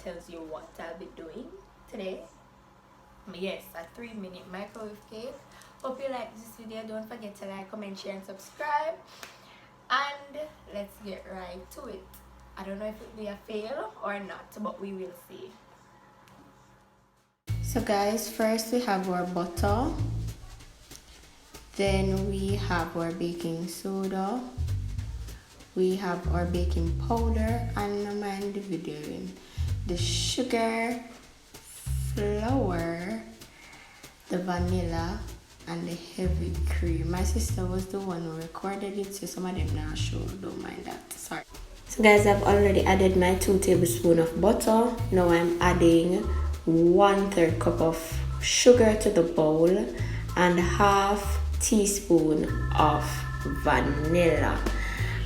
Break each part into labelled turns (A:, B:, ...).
A: tells you what I'll be doing today. Yes, a 3-minute microwave cake. Hope you like this video. Don't forget to like, comment, share, and subscribe. And let's get right to it. I don't know if it'll be a fail or not, but we will see. So guys, first we have our butter. Then we have our baking soda. We have our baking powder, and I'm mind videoing the sugar, flour, the vanilla, and the heavy cream. My sister was the one who recorded it, so some of them now show. Don't mind that. Sorry. So guys, I've already added my 2 tablespoons of butter. Now I'm adding 1/3 cup of sugar to the bowl and half teaspoon of vanilla.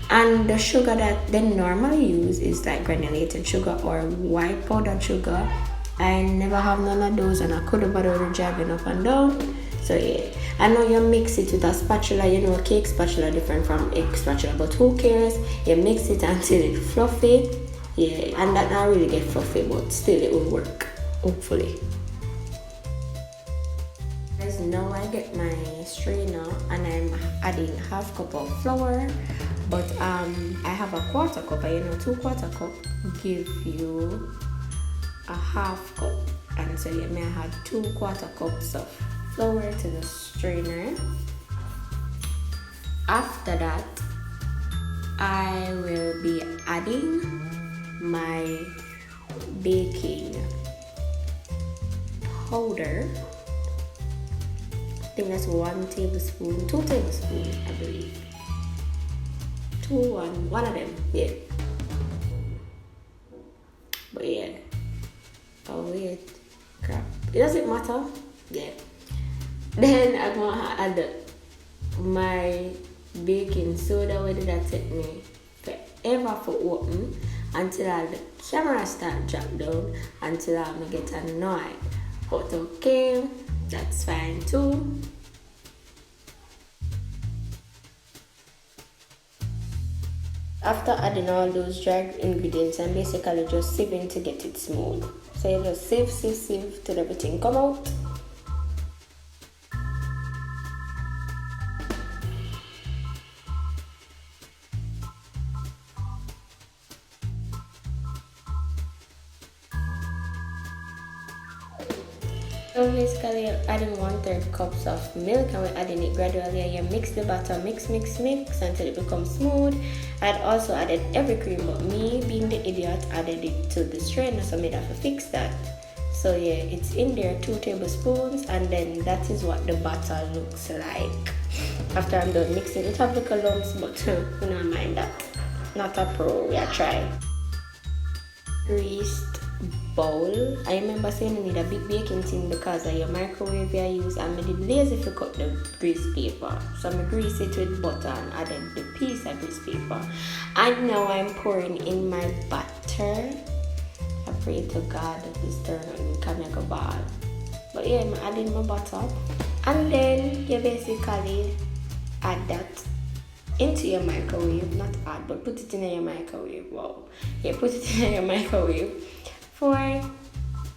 A: And the sugar that they normally use is like granulated sugar or white powdered sugar. I never have none of those, and I could have bothered driving up and down. So yeah, I know you mix it with a spatula. You know, cake spatula different from egg spatula, but who cares? You mix it until it's fluffy. Yeah, and that not really get fluffy, but still it will work, hopefully. Guys, now I get my strainer and I'm adding half cup of flour, but I have a 1/4 cup, and you know 2/4 cup give you a half cup, and so you may add 2/4 cups of flour to the strainer. After that, I will be adding my baking powder. I think that's 1 tablespoon, 2 tablespoons, I believe. 2 and one of them, yeah. But yeah. Oh wait, crap. It doesn't matter. Yeah. Then I'm gonna add my baking soda. Where did that take me? Forever for open until the camera start drop down, until I'm gonna get annoyed. But okay, that's fine too. After adding all those dried ingredients, I'm basically just sieving to get it smooth. So you just sieve till everything come out. So basically you're adding 1/3 cups of milk, and we're adding it gradually, and you mix the batter, mix until it becomes smooth. I'd also added every cream, but me being the idiot added it to the strainer, so I made have to fix that. So yeah, it's in there, 2 tablespoons, and then that is what the batter looks like. After I'm done mixing it, have little lumps, but you don't mind that. Not a pro, we are trying. Greased bowl. I remember saying you need a big baking tin because of your microwave you use, and I did lazy if you cut the grease paper, so I grease it with butter and added the piece of grease paper. And now I'm pouring in my butter. I pray to God that this turn out can make a ball. But yeah, I'm adding my butter, and then you basically add that into your microwave. Not add, but put it in your microwave. Wow. Yeah, put it in your microwave for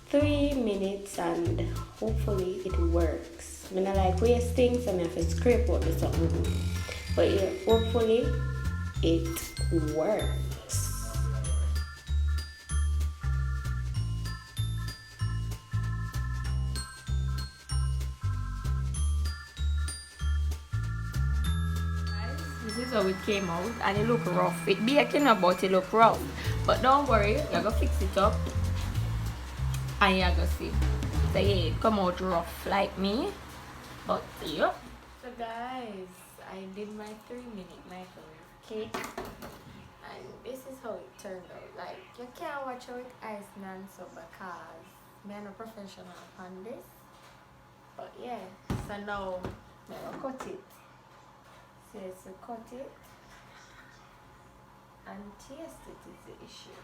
A: 3 minutes, and hopefully it works. I mean, I like wasting, so I have to scrape out the something. But yeah, hopefully it works. This is how it came out, and it look rough. It baking up, but it look rough. But don't worry, you're gonna fix it up, and you're gonna see. So yeah, it come out rough like me, but yeah. So guys, I did my 3-minute microwave cake, and this is how it turned out. Like, you can't watch how it ice none so because I'm not professional on this. But yeah, so now I'm gonna cut it. So it's to cut it and taste it is the issue.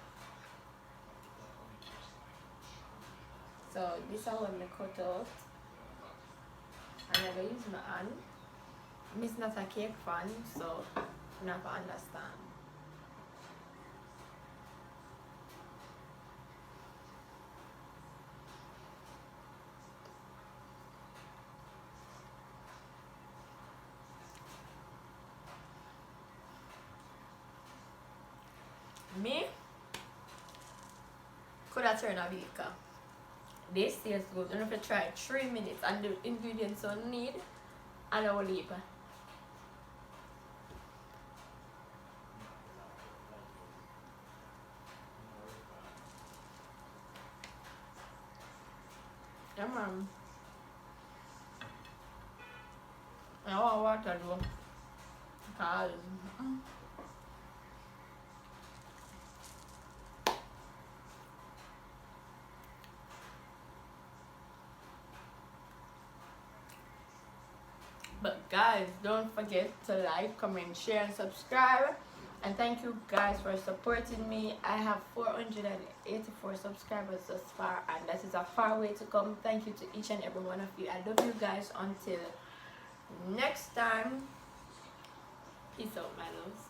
A: So this is what I cut out, and I'm gonna use my hand. I'm not a cake fan, so I never understand. me could have turned a vehicle. This tastes good. And if you try 3 minutes and the ingredients you need and olive heap. Yeah man. I want water though. Because but guys, don't forget to like, comment, share and subscribe. And thank you guys for supporting me. I have 484 subscribers thus far, and that is a far way to come. Thank you to each and every one of you. I love you guys. Until next time, peace out my loves.